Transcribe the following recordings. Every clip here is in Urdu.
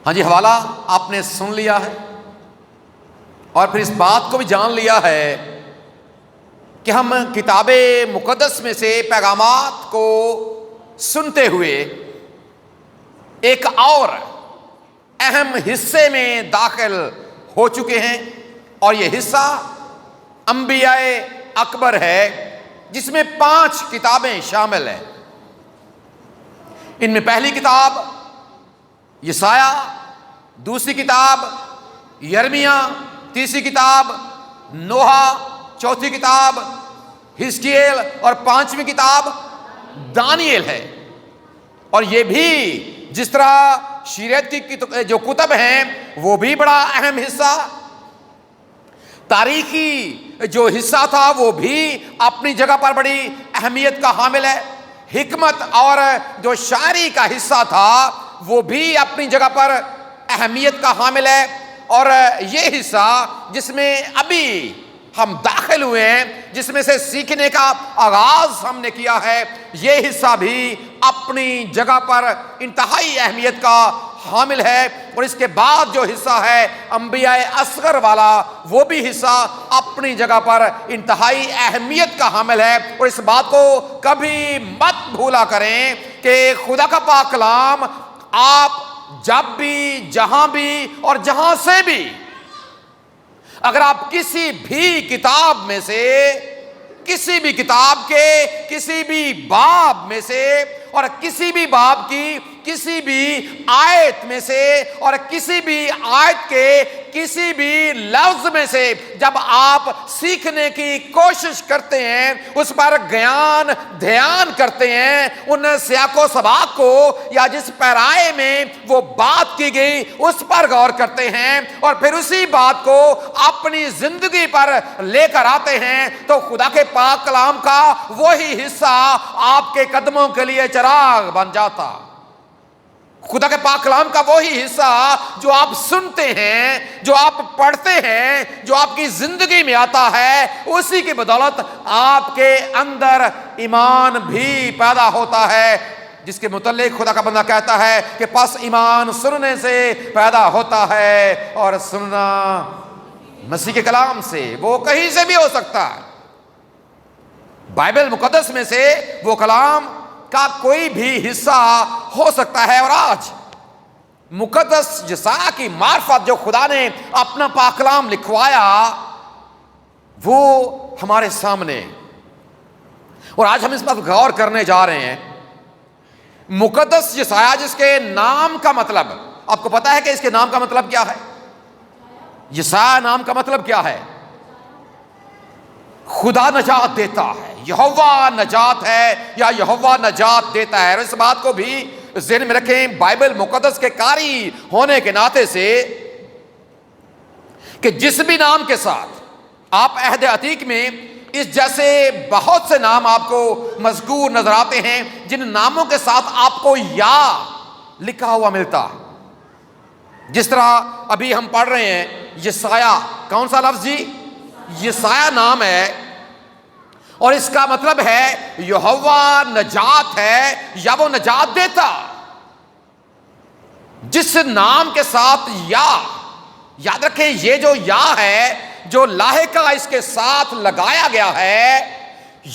ہاں جی، حوالہ آپ نے سن لیا ہے اور پھر اس بات کو بھی جان لیا ہے کہ ہم کتاب مقدس میں سے پیغامات کو سنتے ہوئے ایک اور اہم حصے میں داخل ہو چکے ہیں، اور یہ حصہ انبیاء اکبر ہے، جس میں 5 کتابیں شامل ہیں۔ ان میں پہلی کتاب یسایہ، دوسری کتاب یرمیہ، تیسری کتاب نوح، چوتھی کتاب حزقیل اور 5ویں کتاب دانیل ہے۔ اور یہ بھی جس طرح شریعت کی جو کتب ہیں وہ بھی بڑا اہم حصہ، تاریخی جو حصہ تھا وہ بھی اپنی جگہ پر بڑی اہمیت کا حامل ہے، حکمت اور جو شاعری کا حصہ تھا وہ بھی اپنی جگہ پر اہمیت کا حامل ہے۔ اور یہ حصہ جس میں ابھی ہم داخل ہوئے ہیں، جس میں سے سیکھنے کا آغاز ہم نے کیا ہے، یہ حصہ بھی اپنی جگہ پر انتہائی اہمیت کا حامل ہے۔ اور اس کے بعد جو حصہ ہے انبیاء اصغر والا، وہ بھی حصہ اپنی جگہ پر انتہائی اہمیت کا حامل ہے۔ اور اس بات کو کبھی مت بھولا کریں کہ خدا کا پاک کلام آپ جب بھی، جہاں بھی اور جہاں سے بھی، اگر آپ کسی بھی کتاب میں سے، کسی بھی کتاب کے کسی بھی باب میں سے، اور کسی بھی باب کی کسی بھی آیت میں سے، اور کسی بھی آیت کے کسی بھی لفظ میں سے جب آپ سیکھنے کی کوشش کرتے ہیں، اس پر گیان دھیان کرتے ہیں، ان سیاق و سباق کو یا جس پیرائے میں وہ بات کی گئی اس پر غور کرتے ہیں، اور پھر اسی بات کو اپنی زندگی پر لے کر آتے ہیں، تو خدا کے پاک کلام کا وہی حصہ آپ کے قدموں کے لیے چراغ بن جاتا۔ خدا کے پاک کلام کا وہی حصہ جو آپ سنتے ہیں، جو آپ پڑھتے ہیں، جو آپ کی زندگی میں آتا ہے، اسی کی بدولت آپ کے اندر ایمان بھی پیدا ہوتا ہے، جس کے متعلق خدا کا بندہ کہتا ہے کہ پس ایمان سننے سے پیدا ہوتا ہے، اور سننا مسیح کے کلام سے۔ وہ کہیں سے بھی ہو سکتا ہے، بائبل مقدس میں سے وہ کلام کا کوئی بھی حصہ ہو سکتا ہے۔ اور آج مقدس یسایہ کی معرفت جو خدا نے اپنا پاک کلام لکھوایا، وہ ہمارے سامنے، اور آج ہم اس پر غور کرنے جا رہے ہیں۔ مقدس یسایہ، جس کے نام کا مطلب، آپ کو پتا ہے کہ اس کے نام کا مطلب کیا ہے؟ یسایہ نام کا مطلب کیا ہے؟ خدا نجات دیتا ہے، یہوہ نجات ہے، یا یہوہ نجات دیتا ہے۔ اور اس بات کو بھی ذہن میں رکھیں بائبل مقدس کے قاری ہونے کے ناطے سے، کہ جس بھی نام کے ساتھ آپ عہد عتیق میں اس جیسے بہت سے نام آپ کو مذکور نظر آتے ہیں، جن ناموں کے ساتھ آپ کو یا لکھا ہوا ملتا ہے، جس طرح ابھی ہم پڑھ رہے ہیں یسایہ، کون سا لفظ جی؟ یسایہ نام ہے، اور اس کا مطلب ہے یہوہ نجات ہے، یا وہ نجات دیتا۔ جس نام کے ساتھ یا، یاد رکھیں یہ جو یا ہے، جو لاحقہ اس کے ساتھ لگایا گیا ہے،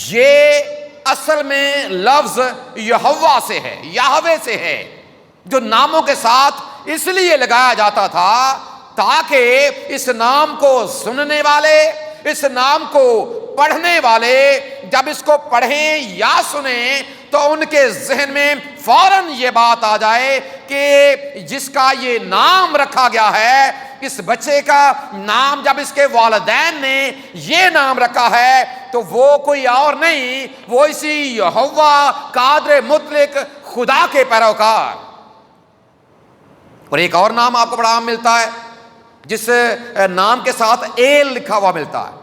یہ اصل میں لفظ یہوہ سے ہے، یہوہ سے ہے، جو ناموں کے ساتھ اس لیے لگایا جاتا تھا تاکہ اس نام کو سننے والے، اس نام کو پڑھنے والے جب اس کو پڑھیں یا سنیں تو ان کے ذہن میں فوراً یہ بات آ جائے کہ جس کا یہ نام رکھا گیا ہے، اس بچے کا نام جب اس کے والدین نے یہ نام رکھا ہے تو وہ کوئی اور نہیں، وہ اسی یہوہ قادر مطلق خدا کے پیروکار۔ اور ایک اور نام آپ کو بڑا عام ملتا ہے، جس نام کے ساتھ ایل لکھا ہوا ملتا ہے۔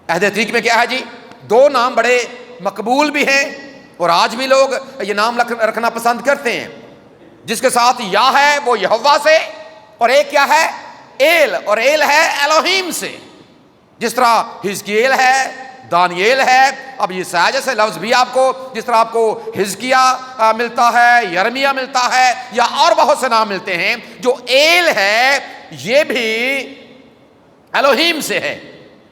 عہد عتیق میں کیا ہے جی؟ 2 نام بڑے مقبول بھی ہیں، اور آج بھی لوگ یہ نام رکھنا پسند کرتے ہیں۔ جس کے ساتھ یا ہے وہ یہوہ سے، اور ایک کیا ہے؟ ایل، اور ایل ہے الوہیم سے۔ جس طرح حزقیل ہے، دانییل ہے. اب یسایا جیسے لفظ بھی آپ کو, جس طرح آپ کو حزقیہ ملتا ہے, یرمیہ ملتا ہے, یا اور بہت سے نام ملتے ہیں, جو ایل ہے یہ بھی الوہیم سے ہے.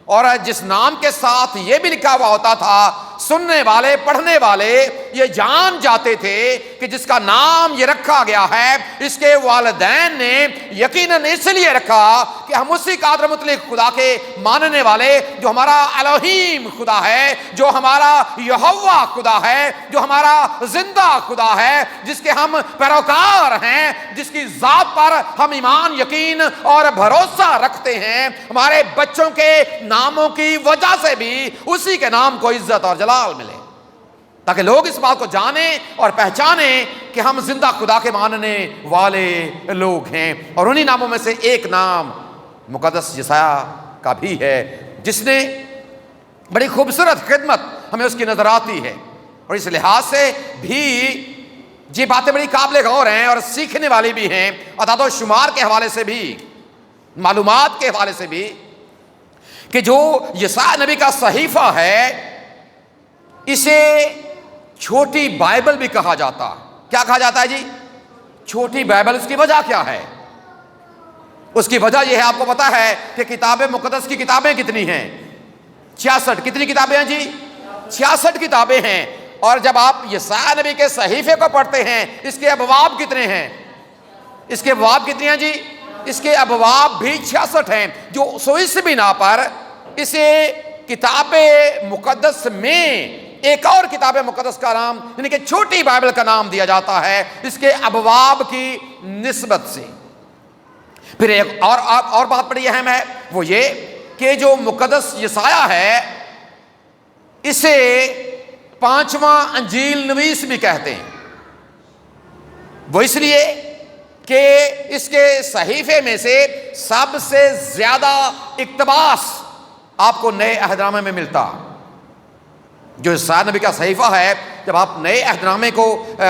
اور جس نام کے ساتھ یہ بھی لکھا ہوا ہوتا تھا, سننے والے پڑھنے والے یہ جان جاتے تھے کہ جس کا نام یہ رکھا گیا ہے, اس کے والدین نے یقیناً اس لیے رکھا کہ ہم اسی قادر مطلق خدا کے ماننے والے, جو ہمارا الوہیم خدا ہے, جو ہمارا یہوہ خدا ہے, جو ہمارا زندہ خدا ہے, جس کے ہم پیروکار ہیں, جس کی ذات پر ہم ایمان, یقین اور بھروسہ رکھتے ہیں, ہمارے بچوں کے ناموں کی وجہ سے بھی اسی کے نام کو عزت اور جلال ملے, تاکہ لوگ اس بات کو جانیں اور پہچانیں کہ ہم زندہ خدا کے ماننے والے لوگ ہیں. اور انہی ناموں میں سے ایک نام مقدس یسایہ کا بھی ہے, جس نے بڑی خوبصورت خدمت ہمیں اس کی نظر آتی ہے. اور اس لحاظ سے بھی یہ باتیں بڑی قابل غور ہیں اور سیکھنے والی بھی ہیں, اعداد و شمار کے حوالے سے بھی, معلومات کے حوالے سے بھی, کہ جو یسایہ نبی کا صحیفہ ہے اسے چھوٹی بائبل بھی کہا جاتا. کیا کہا جاتا ہے جی؟ چھوٹی بائبل. اس کی وجہ کیا ہے؟ اس کی وجہ یہ ہے, آپ کو پتا ہے کہ کتاب مقدس کی کتابیں کتنی ہیں؟ 66. کتنی کتابیں ہیں جی؟ 66 کتابیں ہیں. اور جب آپ یسایہ نبی کے صحیفے کو پڑھتے ہیں, اس کے ابواب کتنے ہیں؟ اس کے ابواب کتنے ہیں جی؟ اس کے ابواب بھی 66 ہیں. جو سو اس بنا پر اسے کتاب مقدس میں ایک اور کتاب مقدس کا نام, یعنی کہ چھوٹی بائبل کا نام دیا جاتا ہے, اس کے ابواب کی نسبت سے. پھر ایک اور بات بڑی اہم ہے, وہ یہ کہ جو مقدس یسایہ ہے اسے 5واں انجیل نویس بھی کہتے ہیں. وہ اس لیے کہ اس کے صحیفے میں سے سب سے زیادہ اقتباس آپ کو نئے عہد نامے میں ملتا. جو یسایہ نبی کا صحیفہ ہے, جب آپ نئے عہد نامے کو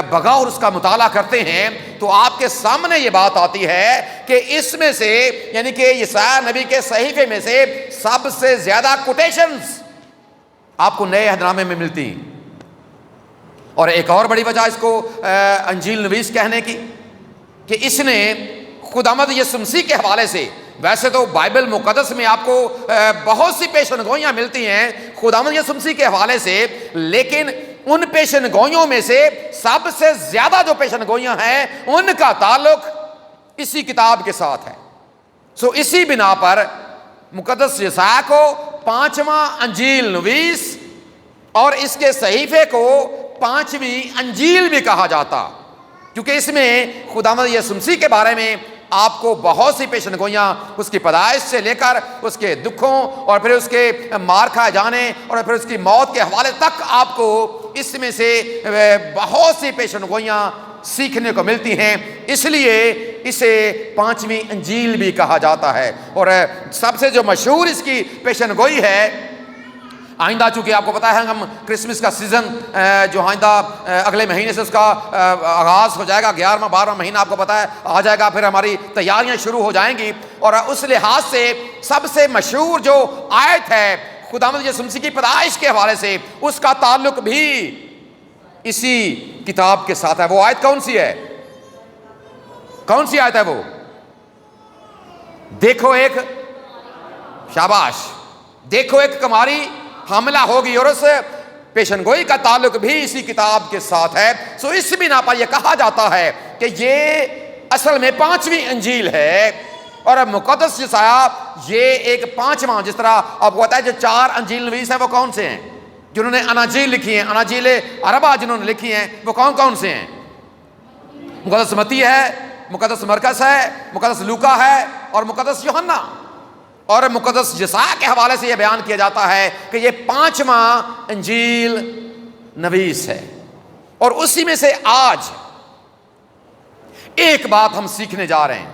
بغور اس کا مطالعہ کرتے ہیں تو آپ کے سامنے یہ بات آتی ہے کہ اس میں سے, یعنی کہ یسایہ نبی کے صحیفے میں سے سب سے زیادہ کوٹیشنز آپ کو نئے عہد نامے میں ملتی. اور ایک اور بڑی وجہ اس کو انجیل نویس کہنے کی, کہ اس نے خداوند یسوع مسیح کے حوالے سے, ویسے تو بائبل مقدس میں آپ کو بہت سی پیشن گوئیاں ملتی ہیں خداوند یسوع مسیح کے حوالے سے, لیکن ان پیشن گوئیوں میں سے سب سے زیادہ جو پیشن گوئیاں ہیں ان کا تعلق اسی کتاب کے ساتھ ہے. سو اسی بنا پر مقدس یسایہ کو 5واں انجیل نویس اور اس کے صحیفے کو 5ویں انجیل بھی کہا جاتا, کیونکہ اس میں خداوند یسوع مسیح کے بارے میں آپ کو بہت سی پیشن گوئیاں, اس کی پیدائش سے لے کر اس کے دکھوں اور پھر اس کے مار کھائے جانے اور پھر اس کی موت کے حوالے تک آپ کو اس میں سے بہت سی پیشن گوئیاں سیکھنے کو ملتی ہیں. اس لیے اسے 5ویں انجیل بھی کہا جاتا ہے. اور سب سے جو مشہور اس کی پیشن گوئی ہے, آئندہ چونکہ آپ کو پتا ہے ہم کرسمس کا سیزن جو آئندہ اگلے مہینے سے اس کا آغاز ہو جائے گا, 11واں 12واں مہینہ آپ کو پتا ہے آ جائے گا, پھر ہماری تیاریاں شروع ہو جائیں گی. اور اس لحاظ سے سب سے مشہور جو آیت ہے خداوند یسوع مسیح کی پیدائش کے حوالے سے, اس کا تعلق بھی اسی کتاب کے ساتھ ہے. وہ آیت کون سی ہے؟ کون سی آیت ہے وہ؟ دیکھو ایک, شاباش, دیکھو ایک کماری حاملہ ہوگی, اور اس پیشن گوئی کا تعلق بھی اسی کتاب کے ساتھ ہے. سو اس بنا پر یہ کہا جاتا ہے کہ یہ اصل میں 5ویں انجیل ہے, اور مقدس یسایہ یہ ایک 5واں, جس طرح آپ کو پتا ہے جو 4 انجیل نویس ہیں وہ کون سے ہیں جنہوں نے اناجیل لکھی ہیں, اناجیل اربع جنہوں نے لکھی ہیں وہ کون کون سے ہیں؟ مقدس متی ہے, مقدس مرکز ہے, مقدس لوکا ہے اور مقدس یوحنا. اور مقدس یسایہ کے حوالے سے یہ بیان کیا جاتا ہے کہ یہ 5واں انجیل نویس ہے. اور اسی میں سے آج ایک بات ہم سیکھنے جا رہے ہیں,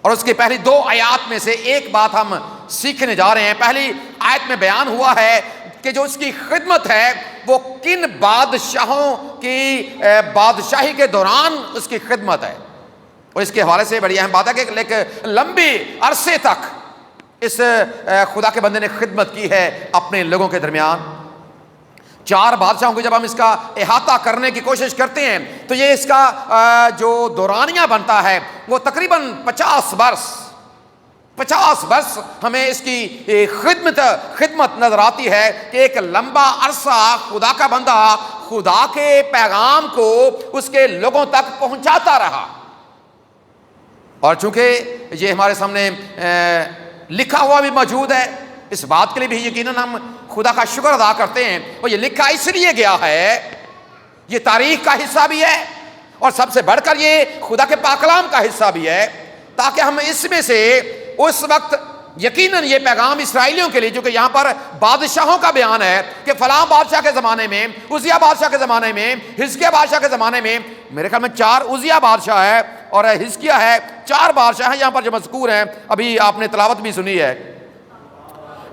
اور اس کی پہلی 2 آیات میں سے ایک بات ہم سیکھنے جا رہے ہیں. پہلی آیت میں بیان ہوا ہے کہ جو اس کی خدمت ہے وہ کن بادشاہوں کی بادشاہی کے دوران اس کی خدمت ہے. اور اس کے حوالے سے بڑی اہم بات ہے کہ ایک لمبی عرصے تک اس خدا کے بندے نے خدمت کی ہے اپنے لوگوں کے درمیان. 4 بادشاہوں کو جب ہم اس کا احاطہ کرنے کی کوشش کرتے ہیں تو یہ اس کا جو دورانیہ بنتا ہے وہ تقریباً 50 برس ہمیں اس کی خدمت نظر آتی ہے کہ ایک لمبا عرصہ خدا کا بندہ خدا کے پیغام کو اس کے لوگوں تک پہنچاتا رہا. اور چونکہ یہ ہمارے سامنے لکھا ہوا بھی موجود ہے، اس بات کے لیے بھی یقیناً ہم خدا کا شکر ادا کرتے ہیں. اور یہ لکھا اس لیے گیا ہے، یہ تاریخ کا حصہ بھی ہے اور سب سے بڑھ کر یہ خدا کے پاک کلام کا حصہ بھی ہے، تاکہ ہم اس میں سے اس وقت یقیناً یہ پیغام اسرائیلیوں کے لیے، جو کہ یہاں پر بادشاہوں کا بیان ہے کہ فلاں بادشاہ کے زمانے میں، عزیہ بادشاہ کے زمانے میں، حزقیہ بادشاہ کے زمانے میں، میرے خیال میں 4 عزیہ بادشاہ ہے اور حزقیہ ہے، 4 بادشاہ ہیں یہاں پر جو مذکور ہیں. ابھی آپ نے تلاوت بھی سنی ہے.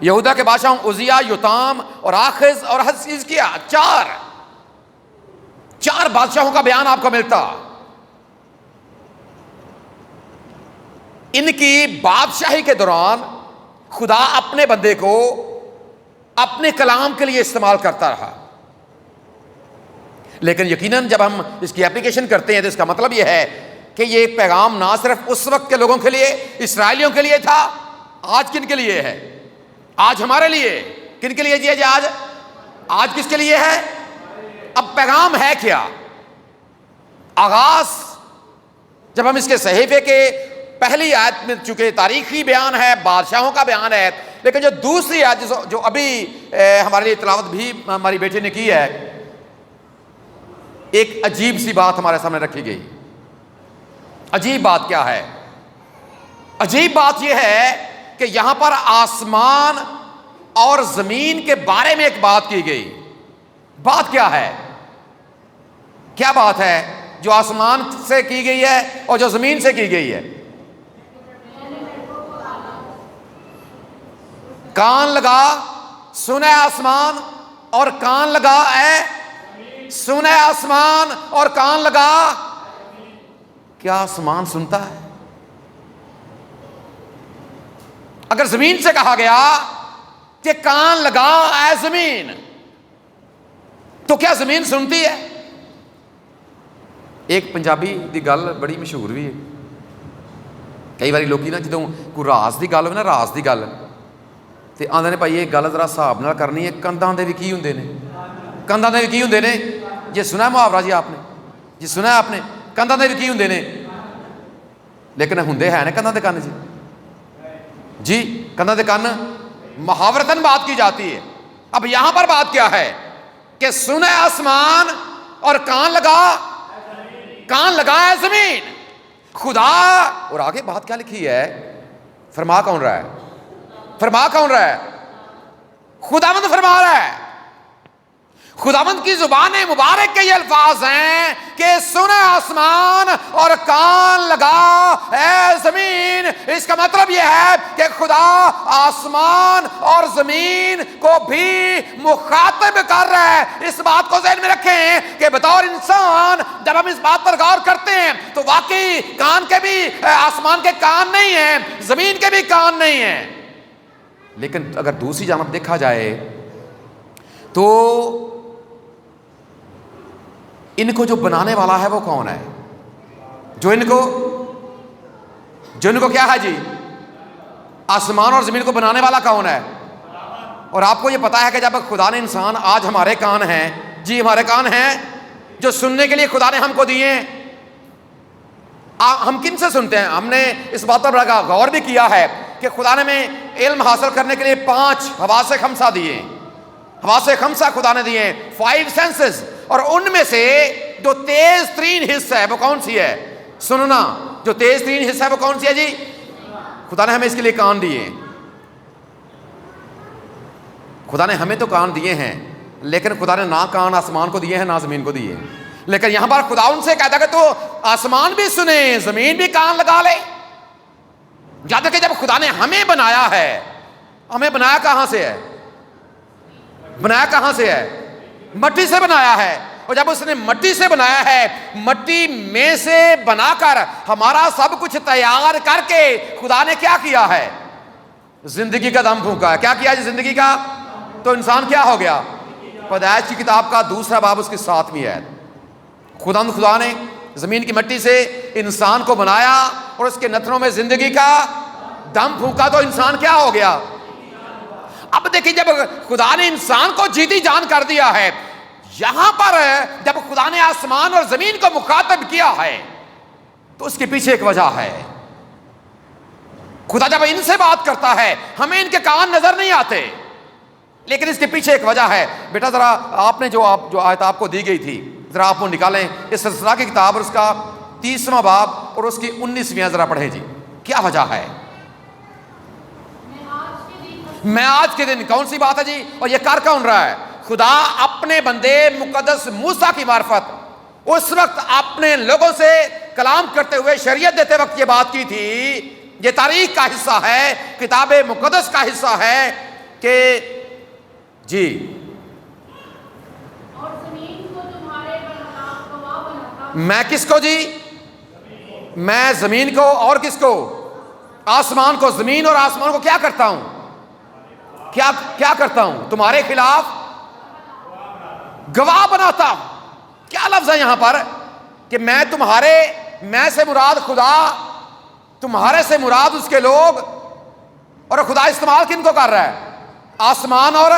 یہودا کے بادشاہوں عزیہ، یوتام اور آخز اور حزقیہ، 4 بادشاہوں کا بیان آپ کو ملتا. ان کی بادشاہی کے دوران خدا اپنے بندے کو اپنے کلام کے لیے استعمال کرتا رہا. لیکن یقیناً جب ہم اس کی اپلیکیشن کرتے ہیں تو اس کا مطلب یہ ہے کہ یہ پیغام نہ صرف اس وقت کے لوگوں کے لیے، اسرائیلیوں کے لیے تھا. آج کن کے لیے ہے؟ آج ہمارے لیے. کن کے لیے جی؟ آج کس کے لیے ہے؟ اب پیغام ہے کیا؟ آغاز جب ہم اس کے صحیفے کے پہلی آیت میں، چونکہ تاریخی بیان ہے، بادشاہوں کا بیان ہے، لیکن جو دوسری آیت جو ابھی ہمارے لیے تلاوت بھی ہماری بیٹی نے کی ہے، ایک عجیب سی بات ہمارے سامنے رکھی گئی. عجیب بات کیا ہے؟ عجیب بات یہ ہے کہ یہاں پر آسمان اور زمین کے بارے میں ایک بات کی گئی. بات کیا ہے؟ کیا بات ہے جو آسمان سے کی گئی ہے اور جو زمین سے کی گئی ہے؟ کان لگا سنے آسمان اور کان لگا سنے آسمان اور کان لگا. کیا آسمان سنتا ہے؟ اگر زمین سے کہا گیا کہ کان لگا اے زمین، تو کیا زمین سنتی ہے؟ ایک پنجابی دی گل بڑی مشہور بھی ہے. کئی باری لوگ نا جدوں کوئی راز دی گل ہوئے نا، راز دی گل تے آندے نے بھائی یہ گل ذرا حساب نال کرنی ہے. کندھاں دے وی کی ہوندے نے؟ کندھاں دے وی کی ہوندے نے؟ یہ سنا محاورہ جی آپ نے؟ جی سنا ہے آپ نے؟ کندھاں دے وی کی ہوندے نے؟ لیکن ہوندے ہے نا کندھاں دے کن جی کندھاں دے کن محاورتاً بات کی جاتی ہے. اب یہاں پر بات کیا ہے کہ سنے آسمان اور کان لگا ہے زمین. خدا، اور آگے بات کیا لکھی ہے؟ فرما کون رہا ہے؟ خداوند فرما رہا ہے. خداوند کی زبان مبارک کے یہ الفاظ ہیں کہ سنے آسمان اور کان لگا اے زمین. اس کا مطلب یہ ہے کہ خدا آسمان اور زمین کو بھی مخاطب کر رہا ہے. اس بات کو ذہن میں رکھیں کہ بطور انسان جب ہم اس بات پر غور کرتے ہیں تو واقعی کان کے بھی، آسمان کے کان نہیں ہیں، زمین کے بھی کان نہیں ہیں. لیکن اگر دوسری جانب دیکھا جائے تو ان کو جو بنانے والا ہے وہ کون ہے؟ جو ان کو کیا ہے جی؟ آسمان اور زمین کو بنانے والا کون ہے؟ اور آپ کو یہ پتا ہے کہ جب خدا نے انسان، آج ہمارے کان ہیں جی، ہمارے کان ہیں جو سننے کے لیے خدا نے ہم کو دیے ہیں. ہم کن سے سنتے ہیں؟ ہم نے اس بات پر بڑا غور بھی کیا ہے کہ خدا نے ہمیں علم حاصل کرنے کے لیے 5 حواس خمسہ دیے. حواس خمسہ خدا نے دیے، 5 سینسز. اور ان میں سے جو تیز ترین حصہ ہے وہ کون سی ہے؟ سننا. جو تیز ترین حصہ ہے وہ کون سی ہے جی؟ خدا نے ہمیں اس کے لیے کان دیے. خدا نے ہمیں تو کان دیے ہیں، لیکن خدا نے نہ کان آسمان کو دیے ہیں نہ زمین کو دیے. لیکن یہاں پر خدا ان سے کہتا کہ تو آسمان بھی سنے، زمین بھی کان لگا لے. یاد رکھیں جب خدا نے ہمیں بنایا ہے، ہمیں بنایا کہاں سے ہے؟ مٹی سے بنایا ہے. اور جب اس نے مٹی سے بنایا ہے، مٹی میں سے بنا کر ہمارا سب کچھ تیار کر کے خدا نے کیا کیا ہے؟ زندگی کا دم پھونکا ہے. کیا کیا جی زندگی کا؟ تو انسان کیا ہو گیا؟ پیدائش کی کتاب کا 2 باب اس کی 7ویں آیت. خدا نے زمین کی مٹی سے انسان کو بنایا اور اس کے نتنوں میں زندگی کا دم پھونکا تو انسان کیا ہو گیا؟ اب دیکھیں جب خدا نے انسان کو جیتی جان کر دیا ہے، یہاں پر جب خدا نے آسمان اور زمین کو مخاطب کیا ہے تو اس کے پیچھے ایک وجہ ہے. خدا جب ان سے بات کرتا ہے ہمیں ان کے کان نظر نہیں آتے، لیکن اس کے پیچھے ایک وجہ ہے. بیٹا ذرا آپ نے جو آیت آپ کو دی گئی تھی ذرا آپ وہ نکالیں، اس سلسلہ کی کتاب اور اس کا 30واں باب اور اس کی 19ویں ذرا پڑھیں جی. کیا وجہ ہے؟ میں آج کے دن کون سی بات ہے جی؟ اور یہ کر کون رہا ہے؟ خدا اپنے بندے مقدس موسیٰ کی معرفت اس وقت اپنے لوگوں سے کلام کرتے ہوئے شریعت دیتے وقت یہ بات کی تھی. یہ تاریخ کا حصہ ہے، کتاب مقدس کا حصہ ہے کہ جی اور زمین کو تمہارے برخلاف گواہ بناتا. میں کس کو جی؟ میں زمین کو اور کس کو؟ آسمان کو. زمین اور آسمان کو کیا کرتا ہوں؟ کیا کرتا ہوں؟ تمہارے خلاف گواہ بناتا ہوں. کیا لفظ ہے یہاں پر کہ میں سے مراد خدا، تمہارے سے مراد اس کے لوگ، اور خدا استعمال کن کو کر رہا ہے؟ آسمان اور.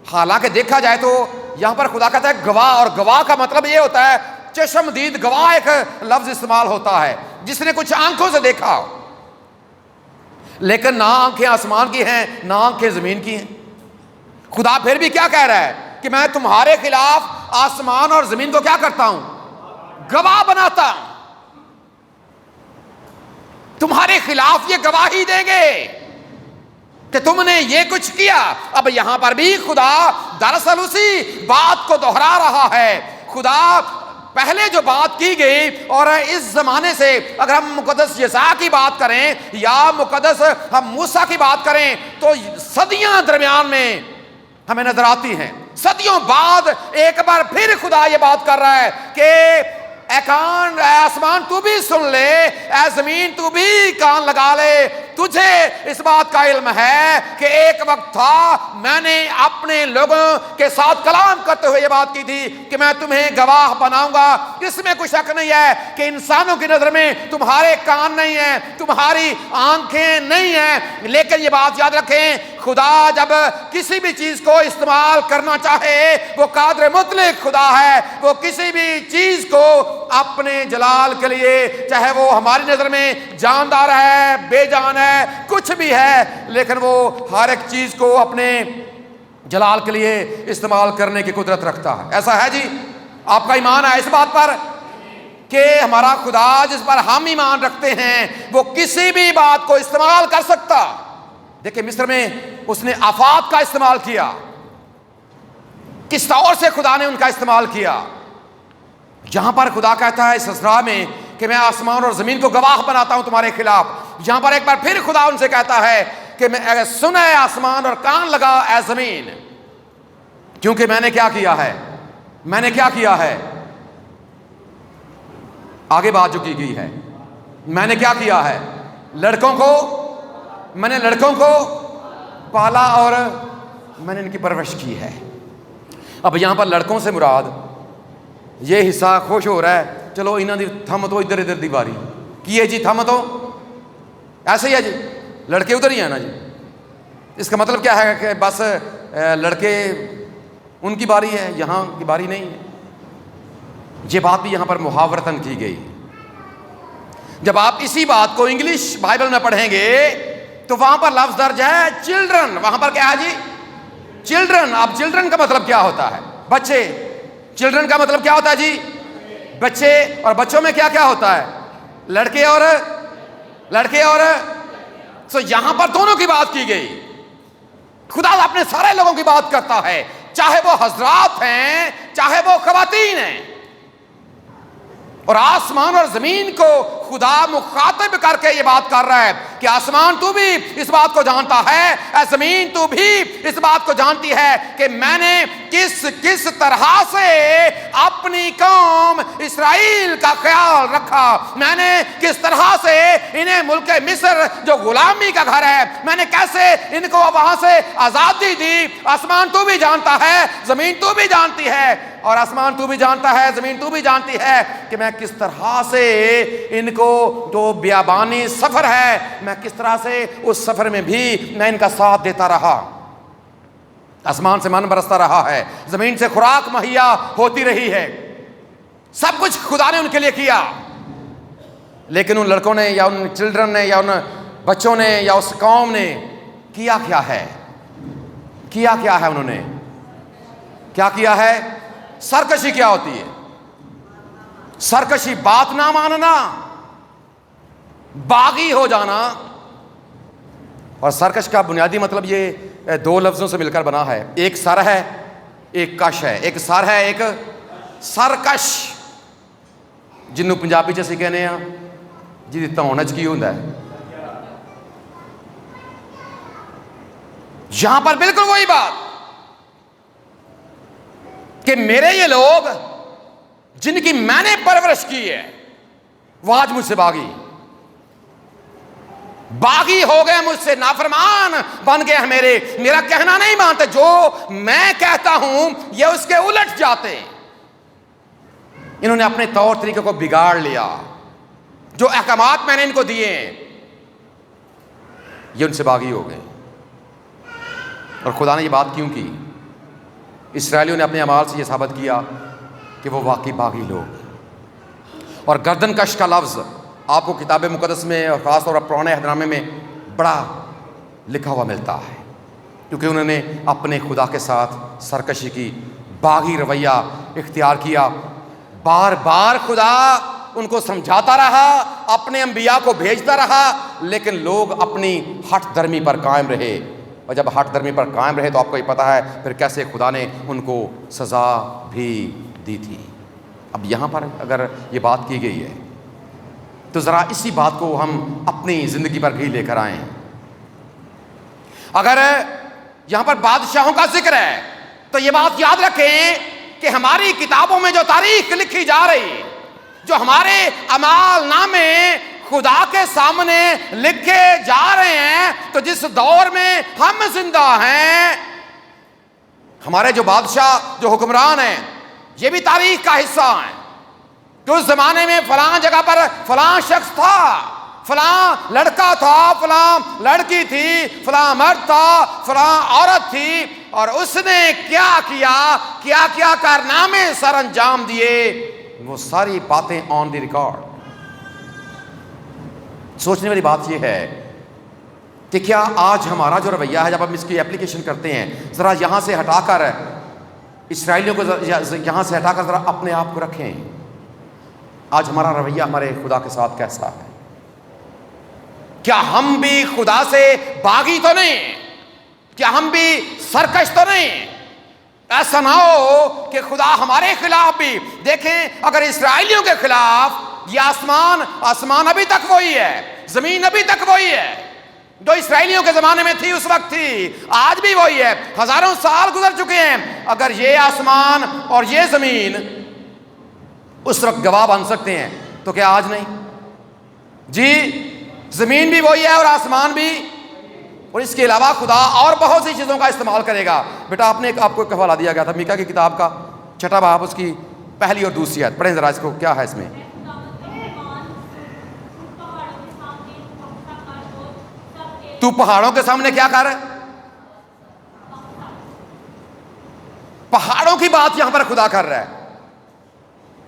حالانکہ دیکھا جائے تو یہاں پر خدا کہتا ہے گواہ، اور گواہ کا مطلب یہ ہوتا ہے چشم دید گواہ. ایک لفظ استعمال ہوتا ہے جس نے کچھ آنکھوں سے دیکھا ہو، لیکن نہ آنکھیں آسمان کی ہیں نہ آنکھیں زمین کی ہیں. خدا پھر بھی کیا کہہ رہا ہے کہ میں تمہارے خلاف آسمان اور زمین کو کیا کرتا ہوں؟ گواہ بناتا ہوں. تمہارے خلاف یہ گواہی دیں گے کہ تم نے یہ کچھ کیا. اب یہاں پر بھی خدا دراصل اسی بات کو دہرا رہا ہے. خدا پہلے جو بات کی گئی اور اس زمانے سے اگر ہم مقدس یسوع کی بات کریں یا مقدس ہم موسیٰ کی بات کریں تو صدیاں درمیان میں ہمیں نظر آتی ہیں. صدیوں بعد ایک بار پھر خدا یہ بات کر رہا ہے کہ اے کان، اے آسمان تو بھی سن لے، اے زمین تو بھی کان لگا لے. تجھے اس بات کا علم ہے کہ ایک وقت تھا میں نے اپنے لوگوں کے ساتھ کلام کرتے ہوئے یہ بات کی تھی کہ میں تمہیں گواہ بناؤں گا. اس میں کوئی شک نہیں ہے کہ انسانوں کی نظر میں تمہارے کان نہیں ہیں، تمہاری آنکھیں نہیں ہیں، لیکن یہ بات یاد رکھیں خدا جب کسی بھی چیز کو استعمال کرنا چاہے وہ قادر مطلق خدا ہے. وہ کسی بھی چیز کو اپنے جلال کے لیے، چاہے وہ ہماری نظر میں جاندار ہے، بے جان ہے، کچھ بھی ہے، لیکن وہ ہر ایک چیز کو اپنے جلال کے لیے استعمال کرنے کی قدرت رکھتا ہے. ایسا ہے جی؟ آپ کا ایمان ہے اس بات پر کہ ہمارا خدا جس پر ہم ایمان رکھتے ہیں وہ کسی بھی بات کو استعمال کر سکتا. دیکھیں مصر میں اس نے آفات کا استعمال کیا، کس طور سے خدا نے ان کا استعمال کیا. جہاں پر خدا کہتا ہے اس اسراء میں کہ میں آسمان اور زمین کو گواہ بناتا ہوں تمہارے خلاف، یہاں پر ایک بار پھر خدا ان سے کہتا ہے کہ میں سن اے آسمان اور کان لگا اے زمین، کیونکہ میں نے کیا کیا ہے؟ میں نے کیا کیا ہے؟ آگے بات جو کی گئی ہے، میں نے کیا کیا ہے؟ میں نے لڑکوں کو پالا اور میں نے ان کی پرورش کی ہے. اب یہاں پر لڑکوں سے مراد یہ حصہ خوش ہو رہا ہے، چلو انہوں نے تھم تو ادھر ادھر دی باری کی ہے جی، تھم تو ایسے ہی ہے جی، لڑکے ادھر ہی ہیں نا جی. اس کا مطلب کیا ہے کہ بس لڑکے ان کی باری ہے، یہاں کی باری نہیں ہے. یہ بات بھی یہاں پر محاورتاً کی گئی. جب آپ اسی بات کو انگلش بائبل میں پڑھیں گے تو وہاں پر لفظ درج ہے چلڈرن. وہاں پر کیا ہے جی؟ چلڈرن. اب چلڈرن کا مطلب کیا ہوتا ہے؟ بچے. چلڈرن کا مطلب کیا ہوتا ہے جی؟ بچے. اور بچوں میں کیا کیا ہوتا ہے؟ لڑکے اور سو یہاں پر دونوں کی بات کی گئی. خدا اپنے سارے لوگوں کی بات کرتا ہے، چاہے وہ حضرات ہیں چاہے وہ خواتین ہیں. اور آسمان اور زمین کو خدا مخاطب کر کے یہ بات کر رہا ہے کہ آسمان تو بھی اس بات کو جانتا ہے، اے زمین تو بھی اس بات کو جانتی ہے کہ میں نے کس طرح سے اپنی قوم اسرائیل کا خیال رکھا، میں نے کس طرح سے انہیں ملک مصر جو غلامی کا گھر ہے، میں نے کیسے ان کو وہاں سے آزادی دی۔ آسمان تو بھی جانتا ہے، زمین تو بھی جانتی ہے، اور آسمان تو بھی جانتا ہے، زمین تو بھی جانتی ہے کہ میں کس طرح سے ان کو جو بیابانی سفر ہے، میں کس طرح سے اس سفر میں بھی میں ان کا ساتھ دیتا رہا۔ آسمان سے من برستا رہا ہے، زمین سے خوراک مہیا ہوتی رہی ہے، سب کچھ خدا نے ان کے لیے کیا، لیکن ان لڑکوں نے یا ان چلڈرن نے یا ان بچوں نے یا اس قوم نے کیا کیا ہے؟ انہوں نے کیا کیا ہے؟ سرکشی کیا ہوتی ہے؟ سرکشی بات نہ ماننا، باغی ہو جانا۔ اور سرکش کا بنیادی مطلب یہ دو لفظوں سے مل کر بنا ہے، ایک سر ہے ایک کش ہے، ایک سر ہے ایک سرکش، جنوں پنجابی چ اسی کہنے ہاں جی تونج کی ہوندا ہے۔ یہاں پر بالکل وہی بات کہ میرے یہ لوگ جن کی میں نے پرورش کی ہے وہ آج مجھ سے باغی ہو گئے، مجھ سے نافرمان بن گئے ہیں، میرا کہنا نہیں مانتے، جو میں کہتا ہوں یہ اس کے الٹ جاتے۔ انہوں نے اپنے طور طریقے کو بگاڑ لیا، جو احکامات میں نے ان کو دیے ہیں یہ ان سے باغی ہو گئے۔ اور خدا نے یہ بات کیوں کی؟ اسرائیلیوں نے اپنے اعمال سے یہ ثابت کیا کہ وہ واقعی باغی لوگ۔ اور گردن کش کا لفظ آپ کو کتاب مقدس میں اور خاص طور پر پرانے عہد نامے میں بڑا لکھا ہوا ملتا ہے، کیونکہ انہوں نے اپنے خدا کے ساتھ سرکشی کی، باغی رویہ اختیار کیا۔ بار بار خدا ان کو سمجھاتا رہا، اپنے انبیاء کو بھیجتا رہا، لیکن لوگ اپنی ہٹ درمی پر قائم رہے، اور جب ہٹ درمی پر قائم رہے تو آپ کو یہ پتہ ہے پھر کیسے خدا نے ان کو سزا بھی دی تھی۔ اب یہاں پر اگر یہ بات کی گئی ہے تو ذرا اسی بات کو ہم اپنی زندگی پر بھی لے کر آئیں۔ اگر یہاں پر بادشاہوں کا ذکر ہے تو یہ بات یاد رکھیں کہ ہماری کتابوں میں جو تاریخ لکھی جا رہی، جو ہمارے اعمال نامے خدا کے سامنے لکھے جا رہے ہیں، تو جس دور میں ہم زندہ ہیں، ہمارے جو بادشاہ جو حکمران ہیں یہ بھی تاریخ کا حصہ ہیں کہ اس زمانے میں فلاں جگہ پر فلاں شخص تھا، فلاں لڑکا تھا، فلاں لڑکی تھی، فلاں مرد تھا، فلاں عورت تھی، اور اس نے کیا کارنامے سر انجام دیے، وہ ساری باتیں آن دی ریکارڈ۔ سوچنے والی بات یہ ہے کہ کیا آج ہمارا جو رویہ ہے جب ہم اس کی اپلیکیشن کرتے ہیں، ذرا یہاں سے ہٹا کر اسرائیلیوں کو یہاں سے ہٹا کر ذرا اپنے آپ کو رکھیں، آج ہمارا رویہ ہمارے خدا کے ساتھ کیسا ہے؟ کیا ہم بھی خدا سے باغی تو نہیں؟ کیا ہم بھی سرکش تو نہیں؟ ایسا نہ ہو کہ خدا ہمارے خلاف بھی، دیکھیں اگر اسرائیلیوں کے خلاف یہ آسمان ابھی تک وہی ہے، زمین ابھی تک وہی ہے جو اسرائیلیوں کے زمانے میں تھی، اس وقت تھی، آج بھی وہی ہے، ہزاروں سال گزر چکے ہیں۔ اگر یہ آسمان اور یہ زمین اس وقت گواہ بن سکتے ہیں تو کیا آج نہیں؟ جی زمین بھی وہی ہے اور آسمان بھی، اور اس کے علاوہ خدا اور بہت سی چیزوں کا استعمال کرے گا۔ بیٹا آپ کو ایک حوالہ دیا گیا تھا میکا کی کتاب کا 6واں باب، اس کی پہلی اور دوسری آیت پڑھیں ذرا، اس کو کیا ہے اس میں؟ تو پہاڑوں کے سامنے کیا کر رہا ہے؟ پہاڑوں کی بات یہاں پر خدا کر رہا ہے،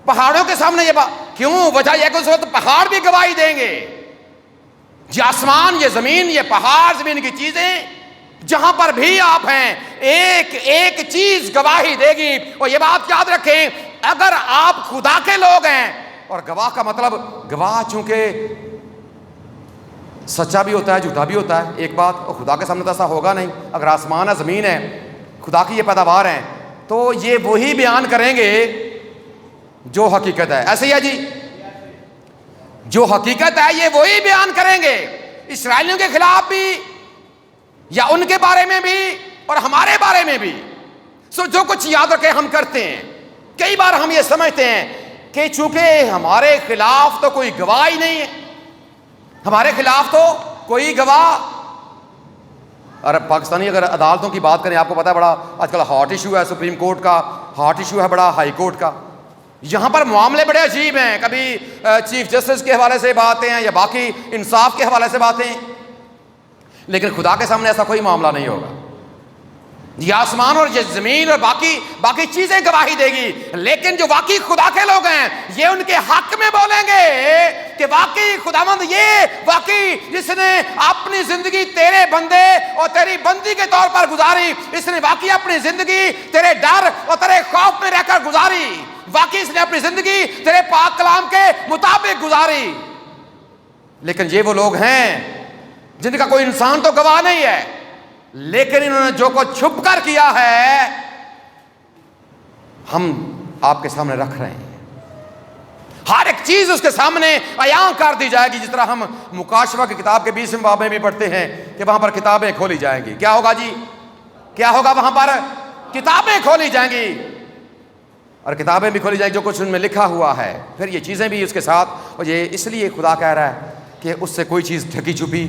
پہاڑوں کے سامنے یہ بات کیوں؟ وجہ یہ کہ اس وقت پہاڑ بھی گواہی دیں گے، یہ آسمان، یہ زمین، یہ پہاڑ، زمین کی چیزیں جہاں پر بھی آپ ہیں، ایک ایک چیز گواہی دے گی۔ اور یہ بات یاد رکھیں، اگر آپ خدا کے لوگ ہیں، اور گواہ کا مطلب گواہ چونکہ سچا بھی ہوتا ہے جھوٹا بھی ہوتا ہے، ایک بات، اور خدا کے سامنے تو ایسا ہوگا نہیں۔ اگر آسمان ہے، زمین ہے، خدا کی یہ پیداوار ہیں، تو یہ وہی بیان کریں گے جو حقیقت ہے۔ ایسے ہی ہے جی، جو حقیقت ہے یہ وہی بیان کریں گے، اسرائیلیوں کے خلاف بھی یا ان کے بارے میں بھی اور ہمارے بارے میں بھی۔ سو جو کچھ یاد رکھے ہم کرتے ہیں، کئی بار ہم یہ سمجھتے ہیں کہ چونکہ ہمارے خلاف تو کوئی گواہ ہی نہیں ہے، ہمارے خلاف تو کوئی گواہ۔ اور پاکستانی اگر عدالتوں کی بات کریں، آپ کو پتا ہے بڑا آج کل ہاٹ ایشو ہے، سپریم کورٹ کا ہاٹ ایشو ہے بڑا، ہائی کورٹ کا۔ یہاں پر معاملے بڑے عجیب ہیں، کبھی چیف جسٹس کے حوالے سے باتیں ہیں یا باقی انصاف کے حوالے سے باتیں ہیں، لیکن خدا کے سامنے ایسا کوئی معاملہ نہیں ہوگا۔ یہ آسمان اور یہ زمین اور باقی چیزیں گواہی دے گی، لیکن جو واقعی خدا کے لوگ ہیں یہ ان کے حق میں بولیں گے کہ واقعی خداوند یہ واقعی جس نے اپنی زندگی تیرے بندے اور تیری بندی کے طور پر گزاری، اس نے واقعی اپنی زندگی تیرے ڈر اور تیرے خوف میں رہ کر گزاری، واقعی اس نے اپنی زندگی تیرے پاک کلام کے مطابق گزاری۔ لیکن یہ وہ لوگ ہیں جن کا کوئی انسان تو گواہ نہیں ہے، لیکن انہوں نے جو کچھ چھپ کر کیا ہے ہم آپ کے سامنے رکھ رہے ہیں۔ ہر ایک چیز اس کے سامنے عیاں کر دی جائے گی، جس طرح ہم مکاشفہ کی کتاب کے 20ویں باب میں بھی پڑھتے ہیں کہ وہاں پر کتابیں کھولی جائیں گی۔ کیا ہوگا جی؟ کیا ہوگا؟ وہاں پر کتابیں کھولی جائیں گی، اور کتابیں بھی کھولی جائیں گی جو کچھ ان میں لکھا ہوا ہے، پھر یہ چیزیں بھی اس کے ساتھ۔ اور یہ اس لیے خدا کہہ رہا ہے کہ اس سے کوئی چیز ڈھکی چھپی،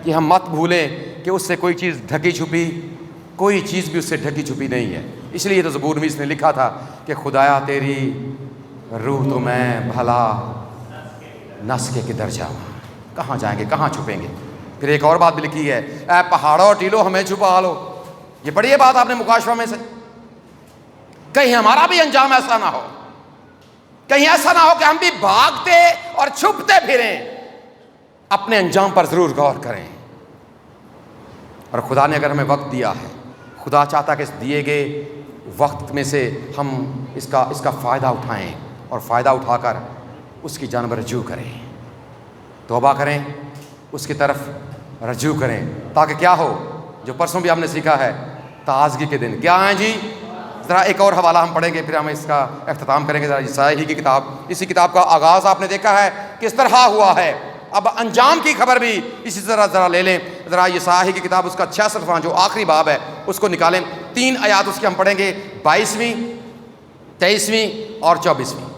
کہ ہم مت بھولیں کہ اس سے کوئی چیز ڈھکی چھپی، کوئی چیز بھی اس سے ڈھکی چھپی نہیں ہے۔ اس لیے تو زبور میں اس نے لکھا تھا کہ خدایا تیری روح تو میں بھلا نس کے کدھر جاؤں، کہاں جائیں گے، کہاں چھپیں گے۔ پھر ایک اور بات بھی لکھی ہے، اے پہاڑوں ٹیلو ہمیں چھپا لو۔ یہ پڑھی ہے بات آپ نے مکاشفہ میں سے؟ کہیں ہمارا بھی انجام ایسا نہ ہو، کہیں ایسا نہ ہو کہ ہم بھی بھاگتے اور چھپتے پھریں۔ اپنے انجام پر ضرور غور کریں۔ اور خدا نے اگر ہمیں وقت دیا ہے، خدا چاہتا ہے کہ اس دیے گئے وقت میں سے ہم اس کا فائدہ اٹھائیں اور فائدہ اٹھا کر اس کی جانب رجوع کریں، توبہ کریں، اس کی طرف رجوع کریں، تاکہ کیا ہو جو پرسوں بھی ہم نے سیکھا ہے، تازگی کے دن کیا ہیں جی۔ ذرا ایک اور حوالہ ہم پڑھیں گے، پھر ہم اس کا اختتام کریں گے۔ ذرا یسائی کی کتاب، اسی کتاب کا آغاز آپ نے دیکھا ہے کس طرح ہوا ہے، اب انجام کی خبر بھی اسی طرح ذرا لے لیں۔ ذرا یسائی کی کتاب اس کا 66واں جو آخری باب ہے اس کو نکالیں، 3 آیات اس کی ہم پڑھیں گے، 22ویں 23ویں اور 24ویں۔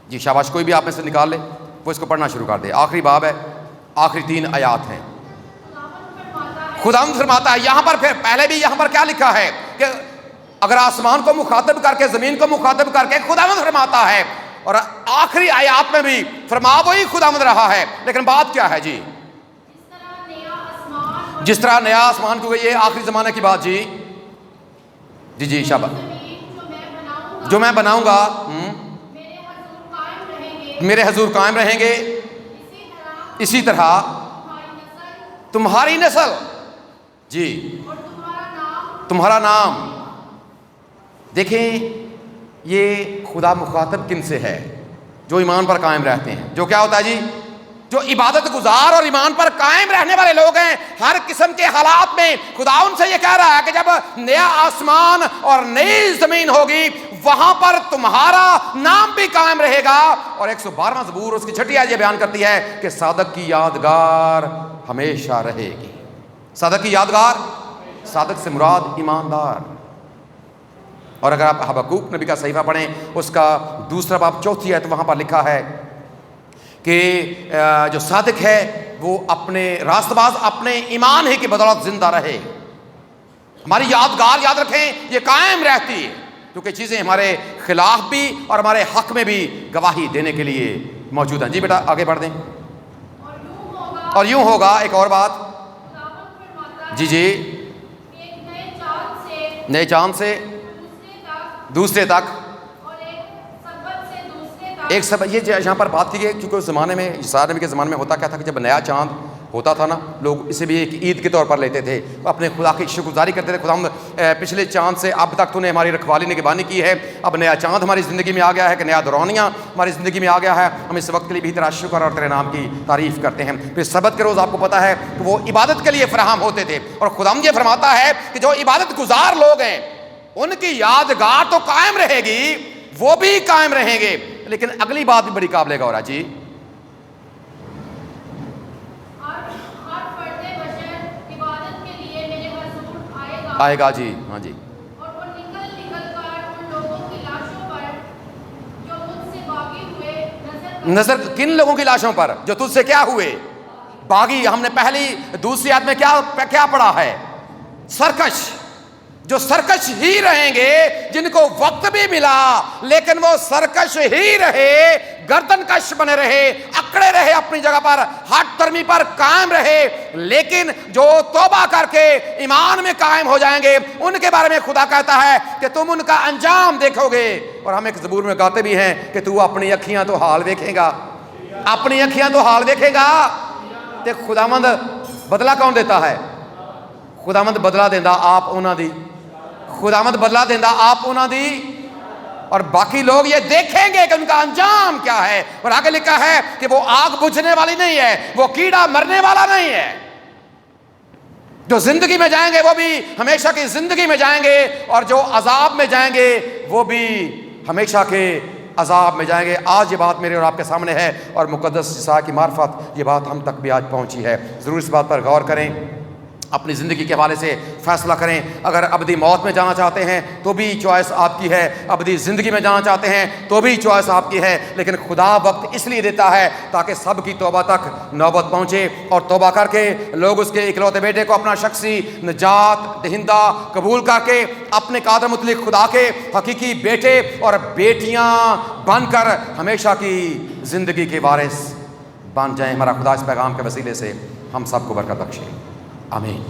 جی شاباش، کوئی بھی آپ میں سے نکال لے، وہ اس کو پڑھنا شروع کر دے۔ آخری باب ہے، آخری 3 آیات ہیں۔ خداوند فرماتا ہے یہاں پر، پھر پہلے بھی یہاں پر کیا لکھا ہے کہ اگر آسمان کو مخاطب کر کے زمین کو مخاطب کر کے خداوند فرماتا ہے، اور آخری آیات میں بھی فرما وہی خداوند رہا ہے، لیکن بات کیا ہے جی؟ جس طرح نیا آسمان کو، یہ آخری زمانے کی بات جی جی شاباش، جو میں بناؤں گا میرے حضور قائم رہیں گے، اسی طرح تمہاری نسل جی، تمہارا نام۔ دیکھیں یہ خدا مخاطب کن سے ہے؟ جو ایمان پر قائم رہتے ہیں۔ جو کیا ہوتا ہے جی؟ جو عبادت گزار اور ایمان پر قائم رہنے والے لوگ ہیں۔ ہر قسم کے حالات میں خدا ان سے یہ کہہ رہا ہے کہ جب نیا آسمان اور نئی زمین ہوگی وہاں پر تمہارا نام بھی قائم رہے گا۔ اور 112واں زبور اس کی 6 آیت یہ بیان کرتی ہے کہ صادق کی یادگار ہمیشہ رہے گی۔ صادق کی یادگار، صادق سے مراد ایماندار۔ اور اگر آپ حبقوق نبی کا صحیفہ پڑھیں، اس کا 2 باب 4 آیت، وہاں پر لکھا ہے کہ جو صادق ہے وہ اپنے راست باز اپنے ایمان ہی کی بدولت زندہ رہے۔ ہماری یادگار یاد رکھیں یہ قائم رہتی ہے، کیونکہ چیزیں ہمارے خلاف بھی اور ہمارے حق میں بھی گواہی دینے کے لیے موجود ہیں۔ جی بیٹا آگے بڑھ دیں۔ اور یوں ہوگا، ایک اور بات جی جی، نئے چاند سے دوسرے تک، ایک سب یہ یہاں پر بات کی گئی کیونکہ اس زمانے میں، عیسیٰ نبی کے زمانے میں ہوتا کیا تھا کہ جب نیا چاند ہوتا تھا نا، لوگ اسے بھی ایک عید کے طور پر لیتے تھے، اپنے خدا کی شکر گزاری کرتے تھے، خدا پچھلے چاند سے اب تک تو نے ہماری رکھوالی نگہبانی کی ہے، اب نیا چاند ہماری زندگی میں آ گیا ہے، کہ نیا دورانیہ ہماری زندگی میں آ گیا ہے، ہم اس وقت کے لیے بھی تیرا شکر اور تیرے نام کی تعریف کرتے ہیں۔ پھر سبت کے روز آپ کو پتہ ہے کہ وہ عبادت کے لیے فراہم ہوتے تھے، اور خدا یہ فرماتا ہے کہ جو عبادت گزار لوگ ہیں ان کی یادگار تو قائم رہے گی، وہ بھی قائم رہیں گے۔ لیکن اگلی بات بھی بڑی قابل غور ہے جی، آئے گا جی، ہاں جی. اور وہ نکل کر ان لوگوں کی لاشوں پر جو مجھ سے باغی ہوئے نظر کن لوگوں کی لاشوں پر جو تجھ سے کیا ہوئے؟ باغی. ہم نے پہلی دوسری آیت میں کیا پڑھا ہے؟ سرکش. جو سرکش ہی رہیں گے، جن کو وقت بھی ملا لیکن وہ سرکش ہی رہے، گردن کش بنے رہے، اکڑے رہے اپنی جگہ پر، ہٹ درمی پر قائم رہے. لیکن جو توبہ کر کے ایمان میں قائم ہو جائیں گے، ان کے بارے میں خدا کہتا ہے کہ تم ان کا انجام دیکھو گے. اور ہم ایک زبور میں گاتے بھی ہیں کہ تو اپنی اکھیاں تو حال دیکھے گا، اپنی اکھیاں تو حال دیکھے گا. تے خداوند بدلہ کون دیتا ہے؟ خداوند بدلہ دیندا آپ انہاں دی، خداوند بدلہ دیندا آپ انہاں دی. اور باقی لوگ یہ دیکھیں گے کہ ان کا انجام کیا ہے. اور آگے لکھا ہے کہ وہ آگ بجھنے والی نہیں ہے، وہ کیڑا مرنے والا نہیں ہے. جو زندگی میں جائیں گے وہ بھی ہمیشہ کی زندگی میں جائیں گے، اور جو عذاب میں جائیں گے وہ بھی ہمیشہ کے عذاب میں جائیں گے. آج یہ بات میرے اور آپ کے سامنے ہے، اور مقدس عیسیٰ کی معرفت یہ بات ہم تک بھی آج پہنچی ہے. ضرور اس بات پر غور کریں، اپنی زندگی کے حوالے سے فیصلہ کریں. اگر ابدی موت میں جانا چاہتے ہیں تو بھی چوائس آپ کی ہے، ابدی زندگی میں جانا چاہتے ہیں تو بھی چوائس آپ کی ہے. لیکن خدا وقت اس لیے دیتا ہے تاکہ سب کی توبہ تک نوبت پہنچے، اور توبہ کر کے لوگ اس کے اکلوتے بیٹے کو اپنا شخصی نجات دہندہ قبول کر کے اپنے قادر مطلق خدا کے حقیقی بیٹے اور بیٹیاں بن کر ہمیشہ کی زندگی کے وارث بن جائیں. ہمارا خدا اس پیغام کے وسیلے سے ہم سب کو برکت بخشے. آمین.